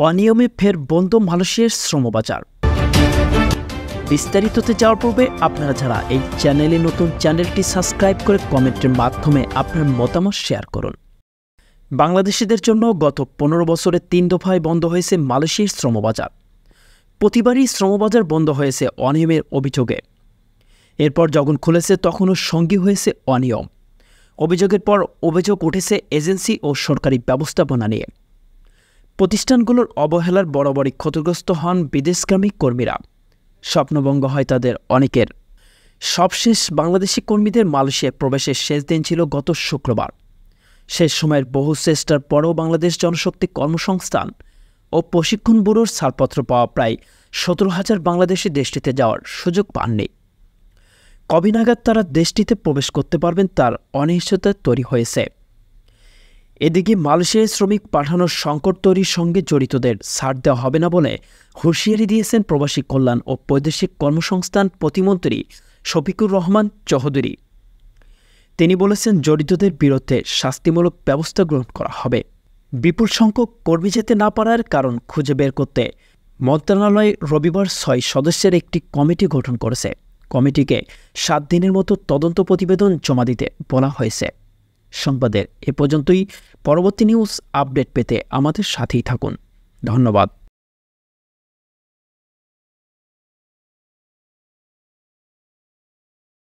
অনিয়মে ফের বন্ধ মালয়েশিয়ার শ্রমবাজার। বিস্তারিততে যাওয়ার পূর্বে আপনারা যারা এই চ্যানেলে নতুন, চ্যানেলটি সাবস্ক্রাইব করে কমেন্টের মাধ্যমে আপনার মতামত শেয়ার করুন। বাংলাদেশিদের জন্য গত 15 বছরে 3 দফায় বন্ধ হয়েছে মালয়েশিয়ার শ্রমবাজার। প্রতিবারই শ্রমবাজার বন্ধ হয়েছে অনিয়মের অভিযোগে। এরপর যখন খুলেছে তখনও সঙ্গী হয়েছে অনিয়ম। অভিযোগের পর অভিযোগ উঠেছে এজেন্সি ও সরকারি ব্যবস্থাপনা নিয়ে। প্রতিষ্ঠানগুলোর অবহেলার বরাবরই ক্ষতিগ্রস্ত হন বিদেশগামী কর্মীরা। স্বপ্নভঙ্গ হয় তাদের অনেকের। সবশেষ বাংলাদেশি কর্মীদের মালয়েশিয়ায় প্রবেশের শেষ দিন ছিল গত শুক্রবার। শেষ সময়ের বহু চেষ্টার পরও বাংলাদেশ জনশক্তি কর্মসংস্থান ও প্রশিক্ষণ ব্যুরোর ছাড়পত্র পাওয়া প্রায় 17,000 বাংলাদেশি দেশটিতে যাওয়ার সুযোগ পাননি। কবে নাগাদ তারা দেশটিতে প্রবেশ করতে পারবেন তার অনিশ্চয়তা তৈরি হয়েছে। এদিকে মালয়েশিয়ায় শ্রমিক পাঠানোর সংকট তৈরির সঙ্গে জড়িতদের ছাড় দেওয়া হবে না বলে হুঁশিয়ারি দিয়েছেন প্রবাসী কল্যাণ ও বৈদেশিক কর্মসংস্থান প্রতিমন্ত্রী শফিকুর রহমান চৌধুরী। তিনি বলেছেন, জড়িতদের বিরুদ্ধে শাস্তিমূলক ব্যবস্থা গ্রহণ করা হবে। বিপুল সংখ্যক কর্মী যেতে না পারার কারণ খুঁজে বের করতে মন্ত্রণালয় রবিবার 6 সদস্যের একটি কমিটি গঠন করেছে। কমিটিকে 7 দিনের মতো তদন্ত প্রতিবেদন জমা দিতে বলা হয়েছে। সংবাদের এ পর্যন্তই। পরবর্তী নিউজ আপডেট পেতে আমাদের সাথেই থাকুন। ধন্যবাদ।